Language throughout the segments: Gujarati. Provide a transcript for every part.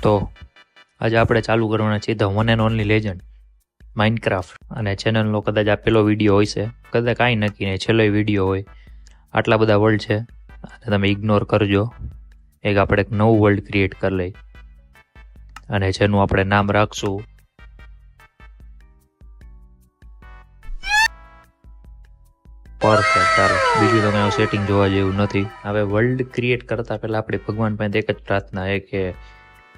તો આજે આપણે ચાલુ કરવાના છીએ the one and only legend Minecraft, અને ચેનલનો કદાચ આ પેલો વિડીયો હોય છે, કદાચ કાંઈ નક્કી નહીં, છેલ્લો વિડીયો હોય. આટલા બધા વર્લ્ડ છે અને તમે ઇગ્નોર કરજો. આપણે એક નવું વર્લ્ડ ક્રિએટ કરી લઈ અને જેનું આપણે નામ રાખશું પરફેક્ટ. ચાલો, બીજું તો કંઈ સેટિંગ જોવા જેવું નથી. હવે વર્લ્ડ ક્રિએટ કરતા પહેલા આપણી ભગવાન પાસે એક જ પ્રાર્થના છે કે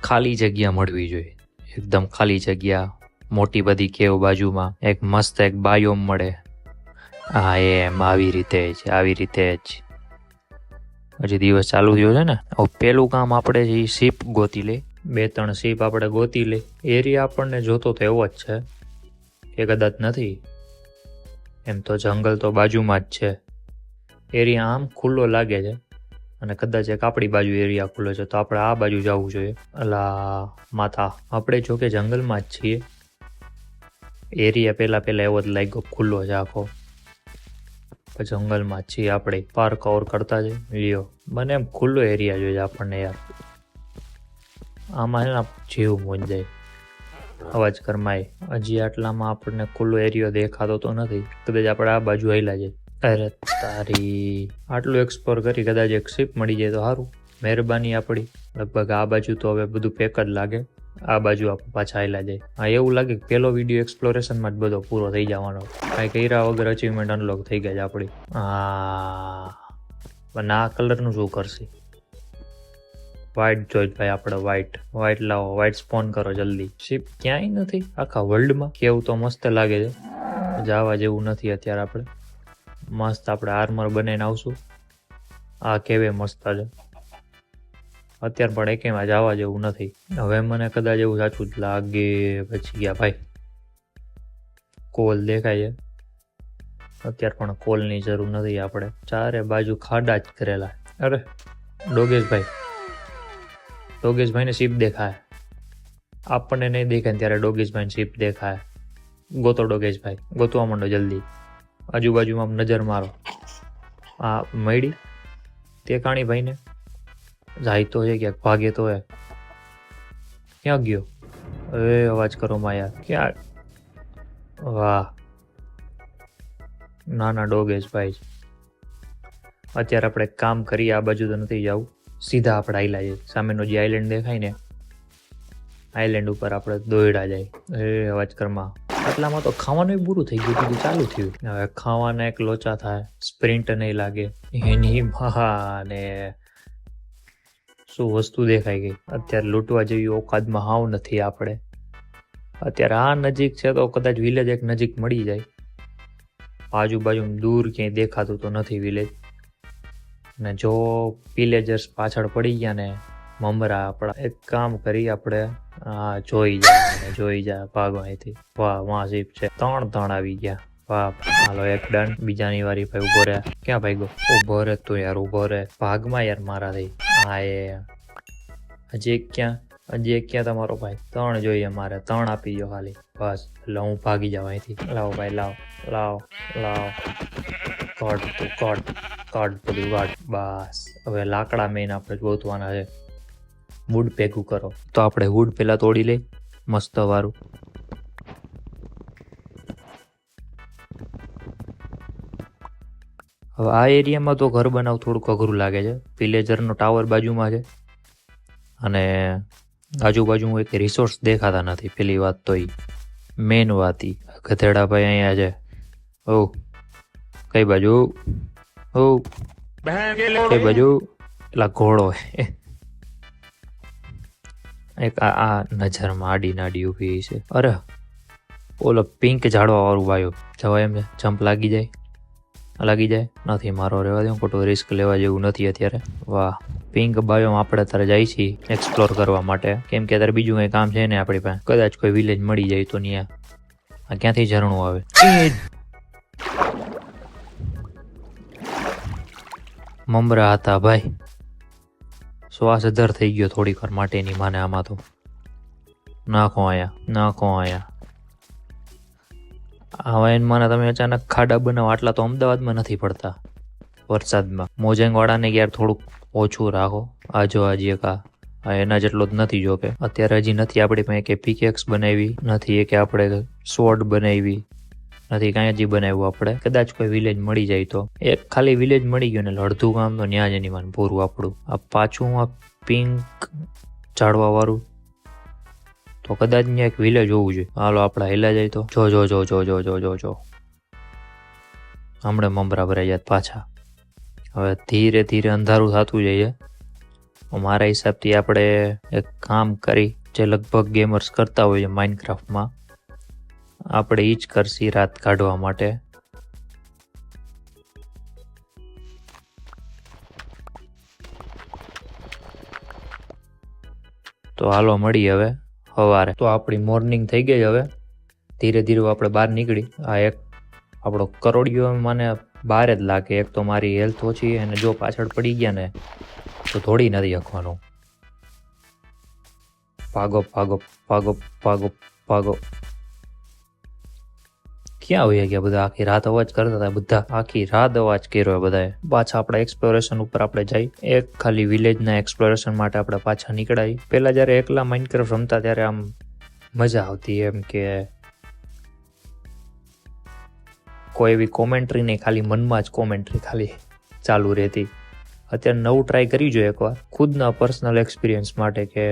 ખાલી જગ્યા મળવી જોઈએ. એકદમ ખાલી જગ્યા, મોટી બધી કેવ બાજુમાં, એક મસ્ત એક બાયોમ મળે. હા, એમ આવી રીતે જ હજી દિવસ ચાલુ થયો છે ને. હવે પેલું કામ આપણે જે શીપ ગોતી લે, 2-3 શીપ આપણે ગોતી લે. એરિયા આપણને જોતો તો એવો જ છે કે કદાચ નથી. એમ તો જંગલ તો બાજુમાં જ છે. એરિયા આમ ખુલ્લો લાગે છે અને કદાચ એક આપણી બાજુ એરિયા ખુલ્લો છે, તો આપણે આ બાજુ જવું જોઈએ. અલા માથા, આપણે જો કે જંગલમાં જ છીએ. એરિયા પહેલા એવો જ લાગ્યો ખુલ્લો છે આખો, જંગલમાં જ છીએ આપણે. પાર કવર કરતા છે લ્યો, મને એમ ખુલ્લો એરિયા જોઈએ આપણને યાર. આમાં એના જીવ મૂંઝ જાય. અવાજ કરમાય. હજી આટલામાં આપણને ખુલ્લો એરિયો દેખાતો તો નથી. કદાચ આપણે આ બાજુ આવેલા છે. અરે તારી, આટલું એક્સપ્લોર કરી કદાચ એક શિપ મળી જાય તો સારું. મહેરબાની આપણી. લગભગ આ બાજુ તો હવે બધું પેક જ લાગે. આ બાજુ આપણે પાછા આવેલા જાય. હા, એવું લાગે કે પેલો વિડીયો એક્સપ્લોરેશનમાં જ બધો પૂરો થઈ જવાનો. કાંઈ કર્યા વગર અચીવમેન્ટ અનલોક થઈ ગયા છે આપણી. પણ આ કલરનું શું કરશે? વ્હાઇટ જોઈ ભાઈ, આપણે વ્હાઇટ લાવો. વ્હાઇટ સ્પોન કરો જલ્દી. શિપ ક્યાંય નથી આખા વર્લ્ડમાં. કેવું તો મસ્ત લાગે છે, જવા જેવું નથી અત્યારે. આપણે મસ્ત આપણે આર્મર બનાવીને આવશું. આ કેવે મસ્ત છે અત્યારે, પણ એકેમાં જવા જેવું નથી. હવે મને કદાચ એવું સાચું જ લાગે. પછી ગયા ભાઈ, કોલ દેખાય છે અત્યારે, પણ કોલની જરૂર નથી. આપણે ચારે બાજુ ખાડા જ કરેલા. અરે ડોગેશભાઈને શીપ દેખાય. આપણને નહીં દેખાય ત્યારે ડોગેશભાઈને શીપ દેખાય. ગોતો ડોગેશભાઈ, ગોતવા માંડો જલ્દી. આજુબાજુમાં નજર મારો. આ મળી તે કાણીભાઈને જાય તો છે ક્યાંક, ભાગે તો હે. ક્યાં ગયો? અવાજ કરો માયા, ક્યાં? વાહ, નાના ડોગેશભાઈ. અત્યારે આપણે કામ કરીએ, આ બાજુ તો નથી જવું. સીધા આપણે આયલા છે. સામેનો જે આઈલેન્ડ દેખાય ને, આઈલેન્ડ ઉપર આપણે દોયડા જાય. અવાજ કરમાં. આટલામાં તો ખાવાનું પૂરું થઈ ગયું, બધું ચાલુ થયું. હવે ખાવાના એક લોચા થાય, સ્પ્રિન્ટ નહીં લાગે. એની ને શું વસ્તુ દેખાઈ ગઈ. અત્યારે લૂંટવા જેવી ઓકાદમાં હાવ નથી આપણે. અત્યારે આ નજીક છે તો કદાચ વિલેજ એક નજીક મળી જાય. આજુબાજુ દૂર ક્યાંય દેખાતું તો નથી વિલેજ. ને જો વિલેજર્સ પાછળ પડી ગયા ને મમરા આપણા, એક કામ કરી આપણે, જોઈ જાય ભાગો અહીંથી. વાહ, વાહ શીપ છે. 3 આવી ગયા. વાહ, હાલો એક ડન. બીજાની વારી ભાઈ ઉભો રહ્યા. ક્યાં ભાઈ ગયો? ઉભો રે તું યાર, ઉભો રે. ભાગમાં યાર મારા થઈ. હા, હજી એક ક્યાં તમારો ભાઈ? 3 જોઈએ મારે. 3 આપી દો ખાલી, બસ. એટલે હું ભાગી જાઉં અહીંથી. લાવો ભાઈ, લાવ. કાઢ બધું કાઢ. બસ, હવે લાકડા મેઇન આપણે ગોતવાના છે. વુડ ભેગું કરો. તો આપણે વુડ પેલા તોડી લઈ મસ્ત વાળું. હવે આ એરિયામાં તો ઘર બનાવવું થોડુંક અઘરું લાગે છે. વિલેજરનો ટાવર બાજુમાં છે અને આજુબાજુ એક રિસોર્સ દેખાતા નથી. પેલી વાત તો મેન વાત ગધેડા ભાઈ અહીંયા છે. કઈ બાજુ? કઈ બાજુ? પેલા ઘોડો એક આ નજરમાં આડી ઊભી છે. અરે ઓલો પિંક ઝાડવા વાળું બાયો જવાય એમ છે. જમ્પ લાગી જાય નથી. મારો રહેવા દે, ખોટું રિસ્ક લેવા જેવું નથી અત્યારે. વાહ, પિંક બાયો આપણે અત્યારે જાય છીએ એક્સપ્લોર કરવા માટે, કેમ કે અત્યારે બીજું કંઈ કામ છે ને આપણી પાસે. કદાચ કોઈ વિલેજ મળી જાય તો ત્યાં. આ ક્યાંથી ઝરણું આવે? મમરા હતા ભાઈ. શ્વાસ અધર થઈ ગયો થોડીક વાર માટેની માને. આમાં તો નાખો અહીંયા. હવે મને તમે અચાનક ખાડા બનાવો, આટલા તો અમદાવાદમાં નથી પડતા વરસાદમાં. મોજેંગ વાળાને યાર થોડુંક ઓછું રાખો. આજો એક એના જેટલો જ નથી. જો કે અત્યારે હજી નથી આપણી પાસે કે પિકેક્સ બનાવી નથી, એ કે આપણે સોર્ડ બનાવી નથી, કાંઈ હજી બનાવ્યું આપણે. કદાચ કોઈ વિલેજ મળી જાય તો. એક ખાલી વિલેજ મળી ગયો ને અડધું કામ તો ન્યા જ એની માન પૂરું આપણું. આ પાછું આ પિંક ઝાડવા વાળું તો કદાચ ત્યાં એક વિલેજ હોવું જોઈએ. હાલો આપણે હેલા જાય તો. જો જો જો જો જો જો જો જો હમણાં મમરા ભરાઈ જાય પાછા. હવે ધીરે ધીરે અંધારું થતું જઈએ. મારા હિસાબથી આપણે એક કામ કરી જે લગભગ ગેમર્સ કરતા હોય છે માઇનક્રાફ્ટમાં, આપણે ઈ જ કરશી રાત કાઢવા માટે. તો હાલો મળી હવે સવારે. તો આપણી મોર્નિંગ થઈ ગઈ. હવે ધીરે ધીરે આપણે બહાર નીકળી. આ એક આપણો કરોડિયો મને બહાર જ લાગે. એક તો મારી હેલ્થ ઓછી અને જો પાછળ પડી ગયા ને તો થોડી નથી હકવાનું. ભાગો ભાગો ભાગો ભાગો ભાગો. ક્યાં હોઈ ગયા બધા? આખી રાત અવાજ કરતા હતા બધા, આખી રાત અવાજ કર્યો બધાએ. પાછા આપણા એક્સપ્લોરેશન ઉપર આપણે જઈ. એક ખાલી વિલેજના એક્સપ્લોરેશન માટે આપણે પાછા નીકળાઈ. પહેલા જ્યારે એકલા માઇનક્રાફ્ટ રમતા ત્યારે આમ મજા આવતી, એમ કે કોઈ એવી કોમેન્ટ્રી નહીં, ખાલી મનમાં જ કોમેન્ટ્રી ખાલી ચાલુ રહેતી. અત્યારે નવું ટ્રાય કરી જોઈએ એકવાર ખુદના પર્સનલ એક્સપિરિયન્સ માટે, કે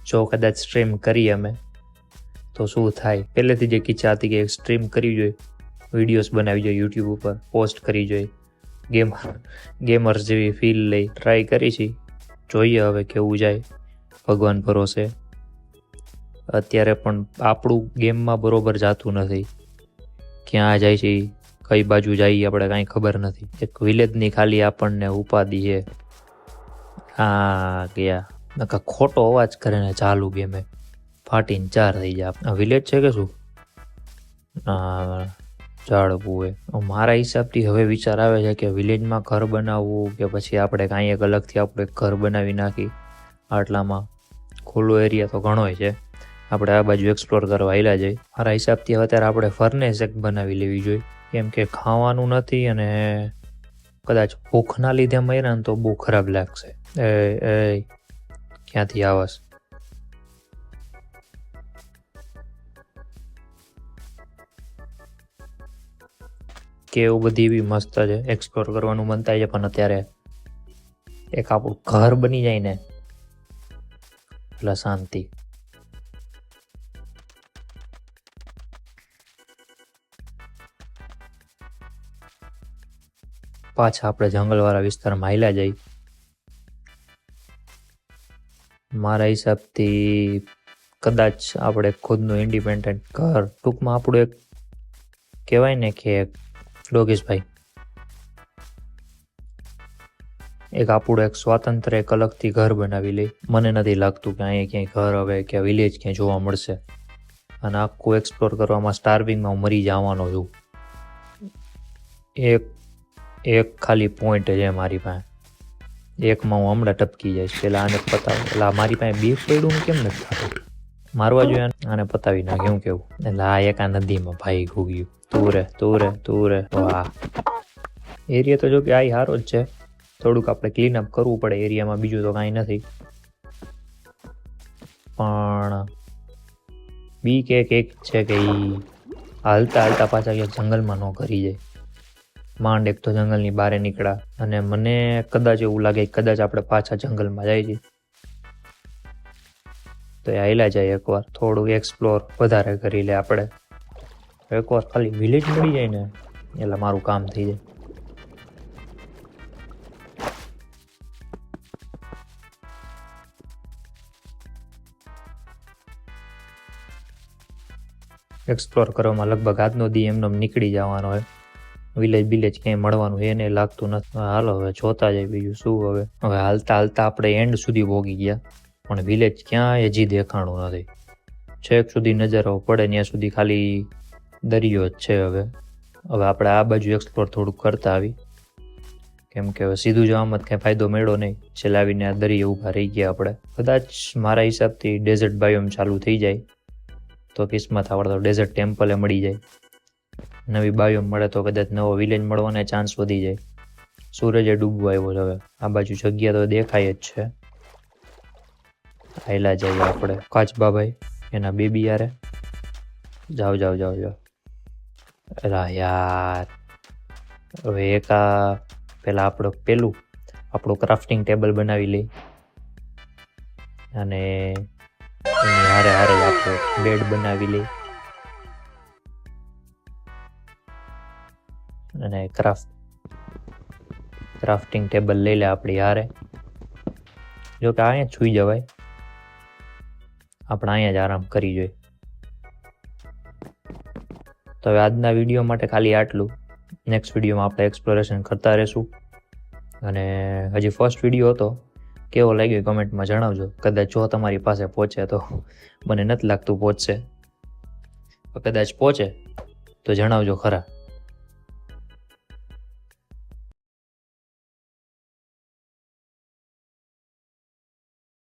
જો કદાચ સ્ટ્રીમ કરીએ અમે તો શું થાય. પહેલેથી જે ઈચ્છા હતી કે સ્ટ્રીમ કરવી જોઈએ, વિડીયોઝ બનાવી જોઈએ, યુટ્યુબ ઉપર પોસ્ટ કરી જોઈએ, ગેમર્સ જેવી ફીલ લઈ. ટ્રાય કરી છે, જોઈએ હવે કેવું જાય, ભગવાન ભરોસે. અત્યારે પણ આપણું ગેમમાં બરોબર જાતું નથી. ક્યાં જાય છે, કઈ બાજુ જઈએ આપણે કાંઈ ખબર નથી. એક વિલેજની ખાલી આપણને ઉપાધિ છે. હા ગયા નકા ખોટો અવાજ કરે ને ચાલુ ગેમે ફાટીને ચાર થઈ જાય. આ વિલેજ છે કે શું? ઝાડવું એ. મારા હિસાબથી હવે વિચાર આવે છે કે વિલેજમાં ઘર બનાવવું કે પછી આપણે કાંઈ એક અલગથી આપણે એક ઘર બનાવી નાખી. આટલામાં ખુલ્લો એરિયા તો ઘણોય છે, આપણે આ બાજુ એક્સપ્લોર કરવા આવેલા જઈએ. મારા હિસાબથી અત્યારે આપણે ફર્નેસ એક બનાવી લેવી જોઈએ, કેમ કે ખાવાનું નથી અને કદાચ ભૂખના લીધે મર્યા ને તો બહુ ખરાબ લાગશે. એ ક્યાંથી આવસ? કેવું બધી એવી મસ્ત છે, એક્સપ્લોર કરવાનું મન થાય છે, પણ અત્યારે એક આપણું ઘર બની જાય ને એટલે શાંતિ. પાછા આપણે જંગલવાળા વિસ્તારમાં હાલ્યા જઈ. મારા હિસાબથી કદાચ આપણે ખુદનું ઇન્ડિપેન્ડન્ટ ઘર, ટૂંકમાં આપણું એક કહેવાય ને કે ડોગેશભાઈ, એક આપણું એક સ્વાતંત્ર્ય એક અલગથી ઘર બનાવી લઈ. મને નથી લાગતું કે અહીંયા ક્યાંય ઘર હવે કે વિલેજ ક્યાંય જોવા મળશે. અને આખું એક્સપ્લોર કરવામાં સ્ટાર્વિંગમાં હું મરી જવાનો છું. એક ખાલી પોઈન્ટ છે મારી પાસે, એકમાં હું હમણાં ટપકી જઈશ. પેલા આને પતાવ, એટલે મારી પાસે બે પડ્યું કેમ નથી થતું? મારવા જોઈએ આને, પતાવી નાખે હું કેવું. એટલે આ એક આ નદીમાં ભાઈ ઘૂગ્યું. તું રે. વાહ, એરિયા તો જો કે આ સારો જ છે. થોડુંક આપણે ક્લીન અપ કરવું પડે એરિયામાં, બીજું તો કાંઈ નથી. પણ બીક એક છે કે હાલતા હાલતા પાછા ક્યાંક જંગલમાં ન કરી જાય. માંડ એક તો જંગલની બહાર નીકળ્યા, અને મને કદાચ એવું લાગે કદાચ આપણે પાછા જંગલમાં જાય છે તો એ હાલ્યા જાય એકવાર, થોડું એક્સપ્લોર વધારે કરી લે આપણે. એકવાર ખાલી વિલેજ મળી જાય ને એટલે મારું કામ થઈ જાય. એક્સપ્લોર કરવામાં લગભગ આજનો દી એમને નીકળી જવાનો હોય. વિલેજ ક્યાંય મળવાનું એને લાગતું નથી. હાલો હવે જોતા જાય બીજું શું. હવે હાલતા હાલતા આપણે એન્ડ સુધી ભોગી ગયા, પણ વિલેજ ક્યાંય હજી દેખાણું નથી. છેક સુધી નજર પડે ત્યાં સુધી ખાલી દરિયો જ છે. હવે આપણે આ બાજુ એક્સપ્લોર થોડુંક કરતા આવી, કેમ કે હવે સીધું જવામાં જ કાંઈ ફાયદો મળ્યો નહીં. છેલ્લે આવીને આ દરિયે ઊભા રહી ગયા આપણે. કદાચ મારા હિસાબથી ડેઝર્ટ બાયોમ ચાલુ થઈ જાય તો કિસ્મત આપણે તો ડેઝર્ટ ટેમ્પલે મળી જાય. નવી બાયોમ મળે તો કદાચ નવો વિલેજ મળવાના ચાન્સ વધી જાય. સૂરજે ડૂબવા આવ્યો છે હવે. આ બાજુ જગ્યા તો દેખાય જ છે. આયલા જઈએ આપણે કાચબાભાઈ એના બેબી યારે. જાઓ જાઓ જાઓ જાઓ. અલા યાર, હવે એક આ પેલા આપણું ક્રાફ્ટિંગ ટેબલ બનાવી લઈ અને એની હારે હારે આપણે બેડ બનાવી લઈ અને ક્રાફ્ટિંગ ટેબલ લઈ લે આપણી હારે. જો કે અહીંયા છૂઈ જવાય, આપણે અહીંયા જ આરામ કરી જોઈએ. તો હવે આજના વિડીયો માટે ખાલી આટલું. નેક્સ્ટ વિડીયોમાં આપણે એક્સપ્લોરેશન કરતા રહીશું. અને હજી ફર્સ્ટ વિડીયો હતો, કેવો લાગ્યો કમેન્ટમાં જણાવજો. કદાચ જો તમારી પાસે પહોંચે તો, મને નથી લાગતું પહોંચશે, કદાચ પહોંચે તો જણાવજો ખરા.